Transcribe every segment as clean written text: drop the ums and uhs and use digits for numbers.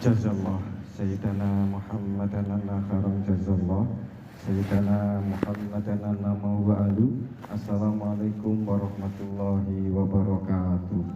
Jazallah Sayyidana Muhammadan anna khairan jazallah Sayyidana Muhammadan anna mawa'alu. Assalamualaikum warahmatullahi wabarakatuh.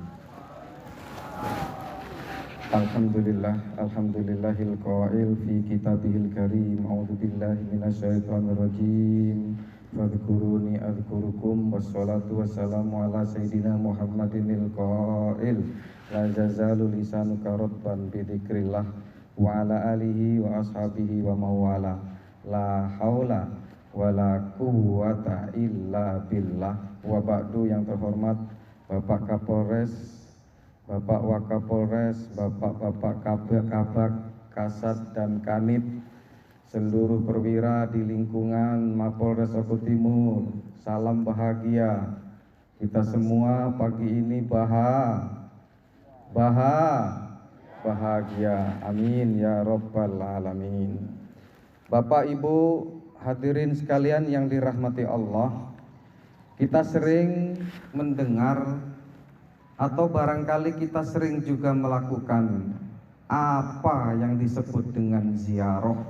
Alhamdulillahil qail fi kitabihil karim. A'udzu billahi minasyaitonir rajim. Fadhkuruni adzkurukum wassalatu wassalamu ala sayyidina Muhammadinil qail. La jazalu lisanuka ratban bi dzikrillah wa ala alihi wa ashabihi wa mawala. La haula wala quwwata illa billah. Wa ba'du. Yang terhormat Bapak Kapolres, Bapak Wakapolres, Bapak-bapak Kabak, Kasat dan Kanit, seluruh perwira di lingkungan Mapolres Oku Timur, salam bahagia. Kita semua pagi ini bahagia. Amin ya rabbal alamin. Bapak Ibu hadirin sekalian yang dirahmati Allah, kita sering mendengar atau barangkali kita sering juga melakukan apa yang disebut dengan ziarah.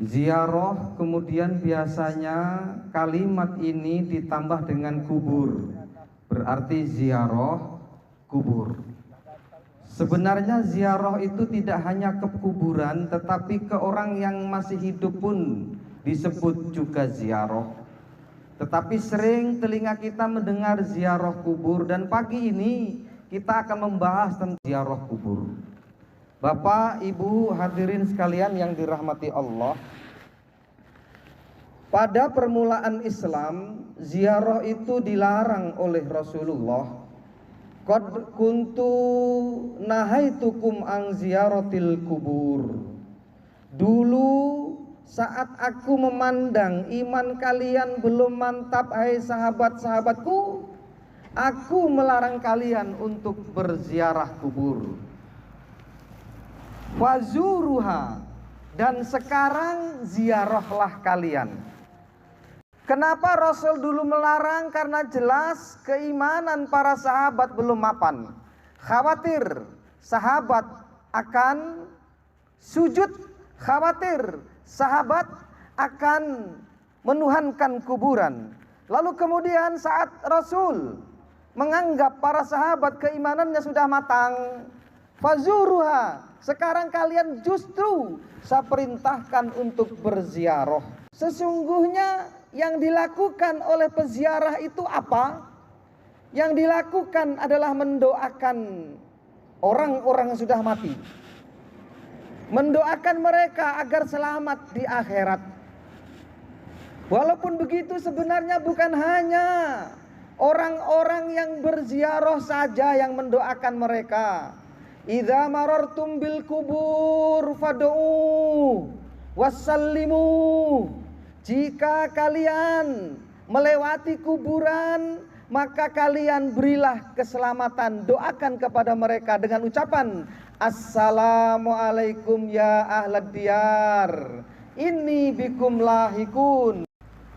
Ziarah kemudian biasanya kalimat ini ditambah dengan kubur, berarti ziarah kubur. Sebenarnya ziarah itu tidak hanya ke kuburan, tetapi ke orang yang masih hidup pun disebut juga ziarah. Tetapi sering telinga kita mendengar ziarah kubur, dan pagi ini kita akan membahas tentang ziarah kubur. Bapak, Ibu, hadirin sekalian yang dirahmati Allah, pada permulaan Islam, ziarah itu dilarang oleh Rasulullah. Qad kuntu nahaitukum an ziyaratil kubur. Dulu saat aku memandang iman kalian belum mantap, hai sahabat-sahabatku, aku melarang kalian untuk berziarah kubur. Fazuruha, dan sekarang ziarahlah kalian. Kenapa Rasul dulu melarang? Karena jelas keimanan para sahabat belum mapan. Khawatir sahabat akan sujud, khawatir sahabat akan menuhankan kuburan. Lalu kemudian saat Rasul menganggap para sahabat keimanannya sudah matang, fazuruha, sekarang kalian justru saya perintahkan untuk berziarah. Sesungguhnya yang dilakukan oleh peziarah itu apa? Yang dilakukan adalah mendoakan orang-orang yang sudah mati, mendoakan mereka agar selamat di akhirat. Walaupun begitu, sebenarnya bukan hanya orang-orang yang berziarah saja yang mendoakan mereka. Idza marartum bil kubur fad'u wassallimu. Jika kalian melewati kuburan, maka kalian berilah keselamatan, doakan kepada mereka dengan ucapan Assalamualaikum ya ahlad diyar, inni bikum lahikun.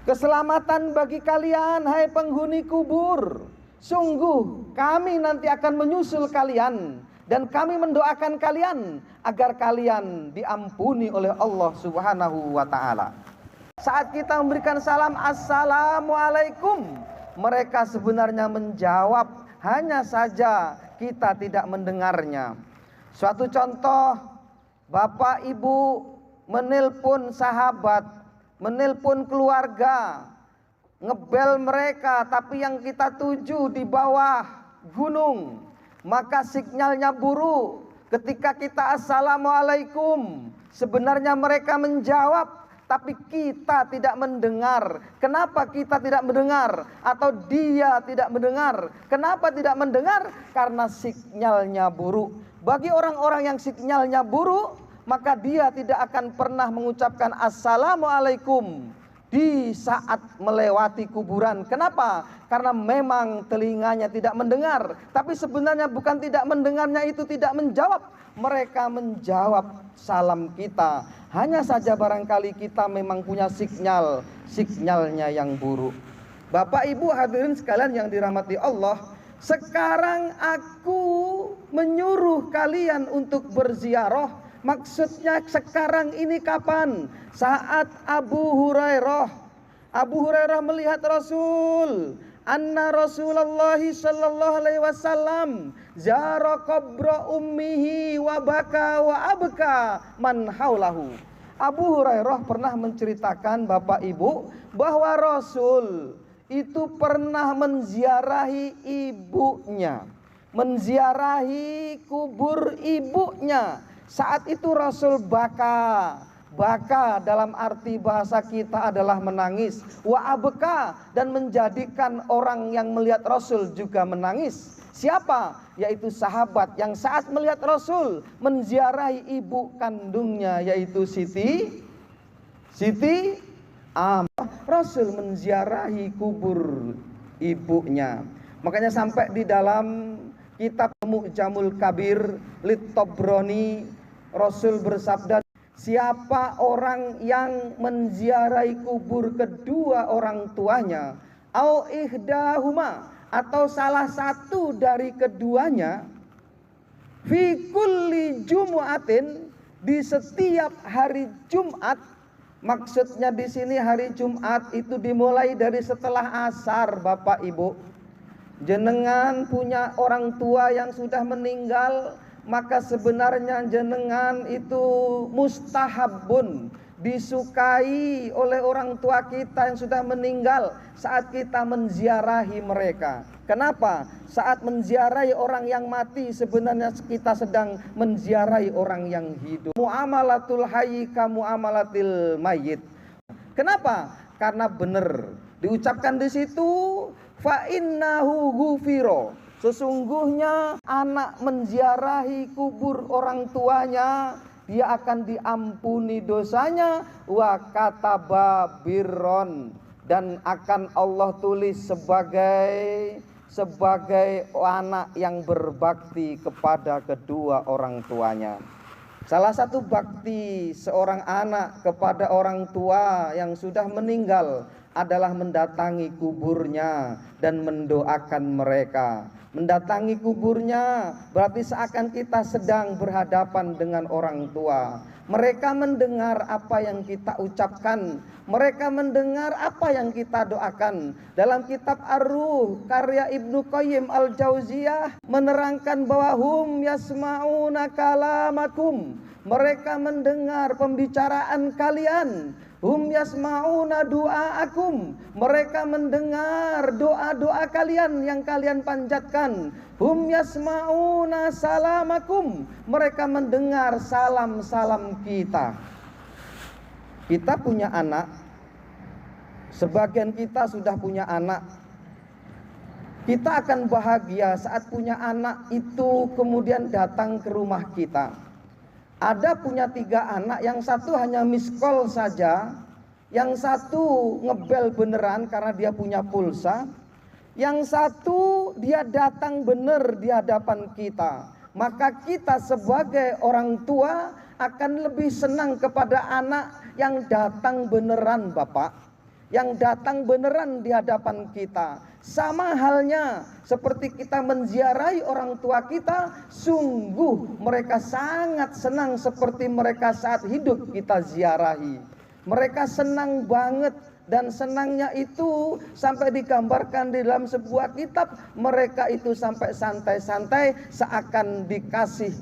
Keselamatan bagi kalian, hai penghuni kubur. Sungguh kami nanti akan menyusul kalian, dan kami mendoakan kalian agar kalian diampuni oleh Allah Subhanahu wa ta'ala. Saat kita memberikan salam Assalamualaikum, mereka sebenarnya menjawab, hanya saja kita tidak mendengarnya. Suatu contoh, Bapak Ibu menelpon sahabat, menelpon keluarga, ngebel mereka, tapi yang kita tuju di bawah gunung, maka sinyalnya buruk. Ketika kita Assalamualaikum, sebenarnya mereka menjawab, tapi kita tidak mendengar. Kenapa kita tidak mendengar? Atau dia tidak mendengar? Kenapa tidak mendengar? Karena sinyalnya buruk. Bagi orang-orang yang sinyalnya buruk, maka dia tidak akan pernah mengucapkan Assalamualaikum di saat melewati kuburan. Kenapa? Karena memang telinganya tidak mendengar. Tapi sebenarnya bukan tidak mendengarnya itu tidak menjawab. Mereka menjawab salam kita. Hanya saja barangkali kita memang punya sinyalnya yang buruk. Bapak Ibu hadirin sekalian yang dirahmati Allah, Sekarang aku menyuruh kalian untuk berziarah. Maksudnya sekarang ini kapan? Saat Abu Hurairah melihat Rasul, anna Rasulullah sallallahu alaihi wasallam zara qabra ummihi wa baka wa abka man haulahu. Abu Hurairah pernah menceritakan Bapak Ibu bahwa Rasul itu pernah menziarahi ibunya, menziarahi kubur ibunya. Saat itu Rasul baka dalam arti bahasa kita adalah menangis, wa abka, dan menjadikan orang yang melihat Rasul juga menangis. Siapa? Yaitu sahabat yang saat melihat Rasul menziarahi ibu kandungnya, yaitu Siti Rasul menziarahi kubur ibunya. Makanya sampai di dalam kitab Mu'jamul Kabir Lit Tabrani, Rasul bersabda, siapa orang yang menziarahi kubur kedua orang tuanya, au ihdahuma, atau salah satu dari keduanya, fi kulli jumu'atin, di setiap hari Jumat. Maksudnya di sini hari Jumat itu dimulai dari setelah asar. Bapak Ibu, jenengan punya orang tua yang sudah meninggal, maka sebenarnya jenengan itu mustahabun, disukai oleh orang tua kita yang sudah meninggal saat kita menziarahi mereka. Kenapa? Saat menziarahi orang yang mati sebenarnya kita sedang menziarahi orang yang hidup. Muamalatul hayyi ka muamalatil mayyit. Kenapa? Karena benar diucapkan di situ, fa innahu ghufiro, sesungguhnya anak menziarahi kubur orang tuanya, dia akan diampuni dosanya, wa kataba birron, dan akan Allah tulis sebagai anak yang berbakti kepada kedua orang tuanya. Salah satu bakti seorang anak kepada orang tua yang sudah meninggal adalah mendatangi kuburnya dan mendoakan mereka. Mendatangi kuburnya berarti seakan kita sedang berhadapan dengan orang tua. Mereka mendengar apa yang kita ucapkan, mereka mendengar apa yang kita doakan. Dalam kitab Ar-Ruh karya Ibnu Qayyim Al-Jauziyah menerangkan bahwa hum yasma'una kalamakum, mereka mendengar pembicaraan kalian. Hum yasma'una du'aakum, mereka mendengar doa-doa kalian yang kalian panjatkan. Hum yasma'una salamakum, mereka mendengar salam-salam kita. Kita punya anak, sebagian kita sudah punya anak. Kita akan bahagia saat punya anak itu kemudian datang ke rumah kita. Ada punya 3 anak, yang satu hanya miss call saja, yang satu ngebel beneran karena dia punya pulsa, yang satu dia datang bener di hadapan kita. Maka kita sebagai orang tua akan lebih senang kepada anak yang datang beneran, Bapak, yang datang beneran di hadapan kita. Sama halnya seperti kita menziarahi orang tua kita, sungguh mereka sangat senang seperti mereka saat hidup kita ziarahi. Mereka senang banget, dan senangnya itu sampai digambarkan di dalam sebuah kitab. Mereka itu sampai santai-santai seakan dikasih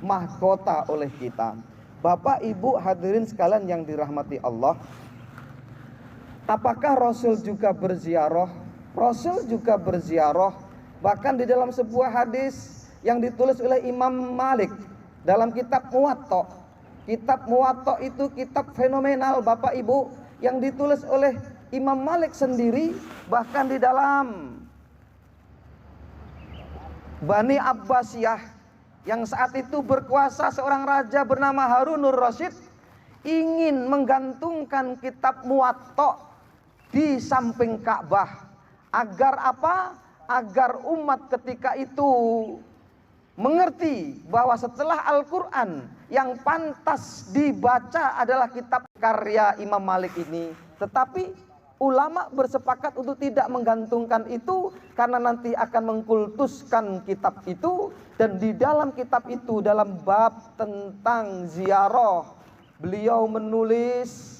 mahkota oleh kita. Bapak Ibu hadirin sekalian yang dirahmati Allah, apakah Rasul juga berziarah? Rasul juga berziarah. Bahkan di dalam sebuah hadis yang ditulis oleh Imam Malik dalam kitab Muwatta. Kitab Muwatta itu kitab fenomenal Bapak Ibu, yang ditulis oleh Imam Malik sendiri. Bahkan di dalam Bani Abbasiyah yang saat itu berkuasa seorang raja bernama Harunur Rasyid ingin menggantungkan kitab Muwatta di samping Ka'bah. Agar apa? Agar umat ketika itu mengerti bahwa setelah Al-Quran yang pantas dibaca adalah kitab karya Imam Malik ini. Tetapi ulama bersepakat untuk tidak menggantungkan itu karena nanti akan mengkultuskan kitab itu. Dan di dalam kitab itu, dalam bab tentang ziarah, beliau menulis,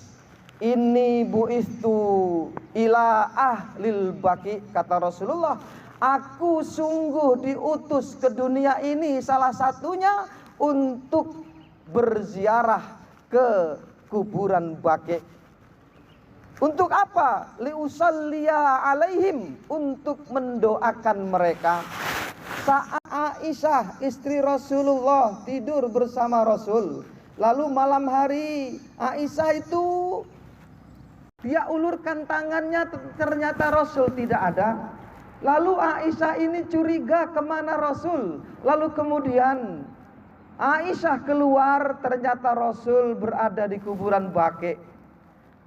ini bu'istu ila ahlil baqi, kata Rasulullah, aku sungguh diutus ke dunia ini salah satunya untuk berziarah ke kuburan Baqi. Untuk apa? Liusalliya alaihim, untuk mendoakan mereka. Saat Aisyah istri Rasulullah tidur bersama Rasul, lalu malam hari Aisyah itu dia ulurkan tangannya, ternyata Rasul tidak ada. Lalu Aisyah ini curiga kemana Rasul. Lalu kemudian Aisyah keluar, ternyata Rasul berada di kuburan Baqi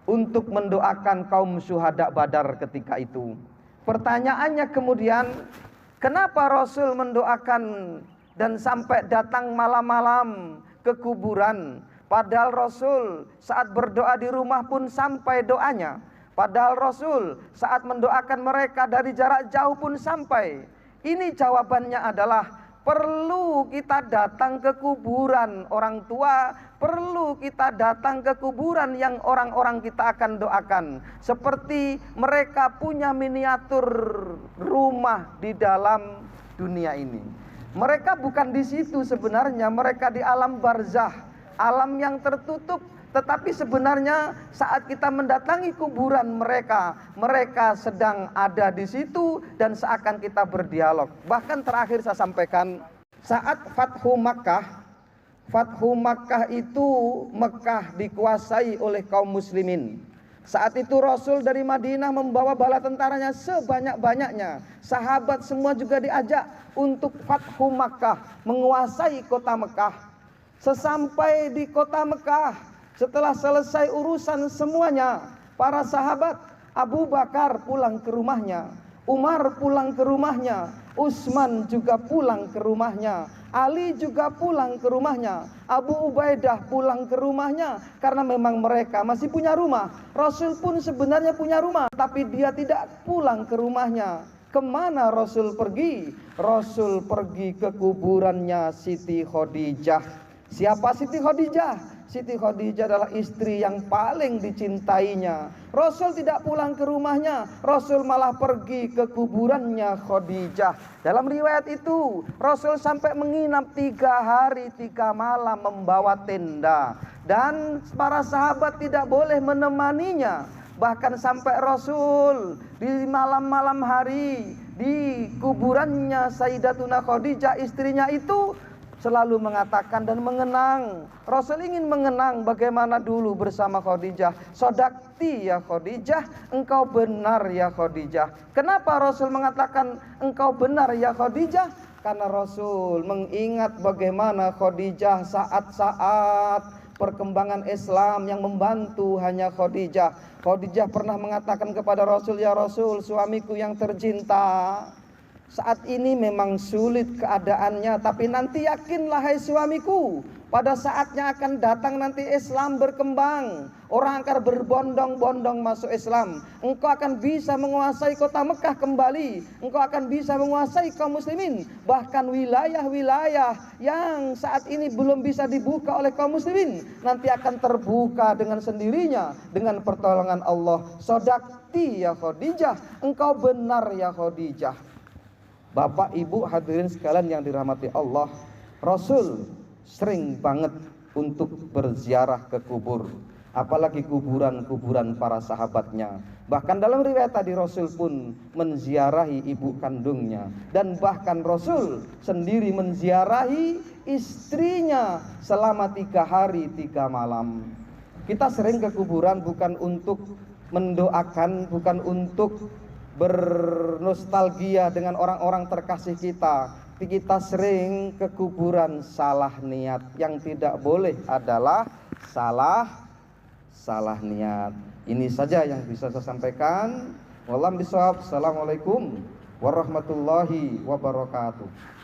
untuk mendoakan kaum syuhada Badar ketika itu. Pertanyaannya kemudian, kenapa Rasul mendoakan dan sampai datang malam-malam ke kuburan? Padahal Rasul saat berdoa di rumah pun sampai doanya. Padahal Rasul saat mendoakan mereka dari jarak jauh pun sampai. Ini jawabannya adalah, perlu kita datang ke kuburan orang tua, perlu kita datang ke kuburan yang orang-orang kita akan doakan. Seperti mereka punya miniatur rumah di dalam dunia ini. Mereka bukan di situ sebenarnya, mereka di alam barzah, alam yang tertutup. Tetapi sebenarnya saat kita mendatangi kuburan mereka, mereka sedang ada di situ dan seakan kita berdialog. Bahkan terakhir saya sampaikan, saat Fathu Makkah itu Mekah dikuasai oleh kaum muslimin. Saat itu Rasul dari Madinah membawa bala tentaranya sebanyak-banyaknya. Sahabat semua juga diajak untuk Fathu Makkah, menguasai kota Mekah. Sesampai di kota Mekah, setelah selesai urusan semuanya, para sahabat, Abu Bakar pulang ke rumahnya, Umar pulang ke rumahnya, Utsman juga pulang ke rumahnya, Ali juga pulang ke rumahnya, Abu Ubaidah pulang ke rumahnya, karena memang mereka masih punya rumah. Rasul pun sebenarnya punya rumah, tapi dia tidak pulang ke rumahnya. Kemana Rasul pergi? Rasul pergi ke kuburannya Siti Khadijah. Siapa Siti Khadijah? Siti Khadijah adalah istri yang paling dicintainya. Rasul tidak pulang ke rumahnya, Rasul malah pergi ke kuburannya Khadijah. Dalam riwayat itu, Rasul sampai menginap 3 hari 3 malam membawa tenda. Dan para sahabat tidak boleh menemaninya. Bahkan sampai Rasul di malam-malam hari di kuburannya Sayyidatuna Khadijah, istrinya itu selalu mengatakan dan mengenang. Rasul ingin mengenang bagaimana dulu bersama Khadijah. Sodakti ya Khadijah, engkau benar ya Khadijah. Kenapa Rasul mengatakan engkau benar ya Khadijah? Karena Rasul mengingat bagaimana Khadijah saat-saat perkembangan Islam yang membantu hanya Khadijah. Khadijah pernah mengatakan kepada Rasul, ya Rasul, suamiku yang tercinta, saat ini memang sulit keadaannya, tapi nanti yakinlah hai suamiku, pada saatnya akan datang nanti Islam berkembang, orang akan berbondong-bondong masuk Islam. Engkau akan bisa menguasai kota Mekah kembali, engkau akan bisa menguasai kaum muslimin. Bahkan wilayah-wilayah yang saat ini belum bisa dibuka oleh kaum muslimin, nanti akan terbuka dengan sendirinya dengan pertolongan Allah. Sodakti ya Khadijah, engkau benar ya Khadijah. Bapak Ibu hadirin sekalian yang dirahmati Allah, Rasul sering banget untuk berziarah ke kubur, apalagi kuburan-kuburan para sahabatnya. Bahkan dalam riwayat tadi Rasul pun menziarahi ibu kandungnya, dan bahkan Rasul sendiri menziarahi istrinya selama 3 hari 3 malam. Kita sering ke kuburan bukan untuk mendoakan, bukan untuk bernostalgia dengan orang-orang terkasih kita. Kita sering ke kuburan salah niat. Yang tidak boleh adalah salah niat. Ini saja yang bisa saya sampaikan. Wallahu a'lam bishawab. Assalamualaikum warahmatullahi wabarakatuh.